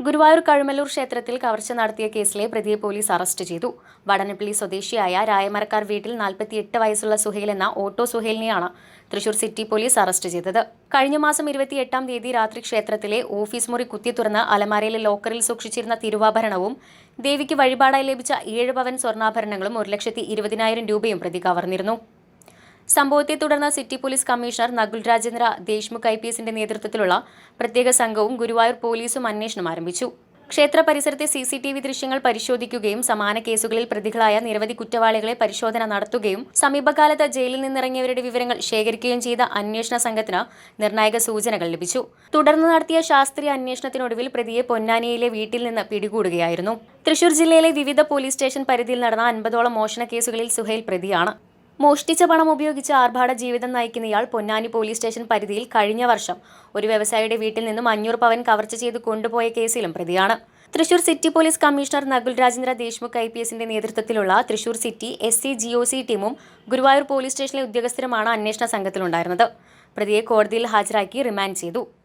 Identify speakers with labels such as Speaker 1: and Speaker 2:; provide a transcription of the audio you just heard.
Speaker 1: ഗുരുവായൂർ കഴുമല്ലൂർ ക്ഷേത്രത്തിൽ കവർച്ച നടത്തിയ കേസിലെ പ്രതിയെ പോലീസ് അറസ്റ്റ് ചെയ്തു. വടനപ്പള്ളി സ്വദേശിയായ രായമരക്കാർ വീട്ടിൽ 48 വയസ്സുള്ള സുഹേൽ എന്ന ഓട്ടോ സുഹേലിനെയാണ് തൃശൂർ സിറ്റി പോലീസ് അറസ്റ്റ് ചെയ്തത്. കഴിഞ്ഞ മാസം 28-ാം തീയതി രാത്രി ക്ഷേത്രത്തിലെ ഓഫീസ് മുറി കുത്തിത്തുറന്ന് അലമാരയിലെ ലോക്കറിൽ സൂക്ഷിച്ചിരുന്ന തിരുവാഭരണവും ദേവിക്ക് വഴിപാടായി ലഭിച്ച 7 പവൻ സ്വർണ്ണാഭരണങ്ങളും 1,20,000 രൂപയും പ്രതി കവർന്നിരുന്നു. സംഭവത്തെ തുടർന്ന് city police commissioner Nakul Rajendra Deshmukh IPSന്റെ നേതൃത്വത്തിലുള്ള പ്രത്യേക സംഘവും ഗുരുവായൂർ പോലീസും അന്വേഷണം ആരംഭിച്ചു. ക്ഷേത്ര പരിസരത്തെ CCTV ദൃശ്യങ്ങൾ പരിശോധിക്കുകയും സമാന കേസുകളിൽ പ്രതികളായ നിരവധി കുറ്റവാളികളെ പരിശോധന നടത്തുകയും സമീപകാലത്ത് ജയിലിൽ നിന്നിറങ്ങിയവരുടെ വിവരങ്ങൾ ശേഖരിക്കുകയും ചെയ്ത അന്വേഷണ സംഘത്തിന് നിർണായക സൂചനകൾ ലഭിച്ചു. തുടർന്ന് നടത്തിയ ശാസ്ത്രീയ അന്വേഷണത്തിനൊടുവിൽ പ്രതിയെ പൊന്നാനിയിലെ വീട്ടിൽ നിന്ന് പിടികൂടുകയായിരുന്നു. തൃശൂർ ജില്ലയിലെ വിവിധ പോലീസ് സ്റ്റേഷൻ പരിധിയിൽ നടന്ന 50ഓളം മോഷണ കേസുകളിൽ സുഹേൽ പ്രതിയാണ്. മോഷ്ടിച്ച പണം ഉപയോഗിച്ച് ആർഭാട ജീവിതം നയിക്കുന്ന ഇയാൾ പൊന്നാനി പോലീസ് സ്റ്റേഷൻ പരിധിയിൽ കഴിഞ്ഞ വർഷം ഒരു വ്യവസായിയുടെ വീട്ടിൽ നിന്നും 500 പവൻ കവർച്ച ചെയ്ത് കൊണ്ടുപോയ കേസിലും പ്രതിയാണ്. Thrissur city police commissioner Nakul Rajendra Deshmukh IPSന്റെ നേതൃത്വത്തിലുള്ള തൃശൂർ സിറ്റി SC GOC ടീമും ഗുരുവായൂർ പോലീസ് സ്റ്റേഷനിലെ ഉദ്യോഗസ്ഥരുമാണ് അന്വേഷണ സംഘത്തിലുണ്ടായിരുന്നത്. പ്രതിയെ കോടതിയിൽ ഹാജരാക്കി റിമാൻഡ് ചെയ്തു.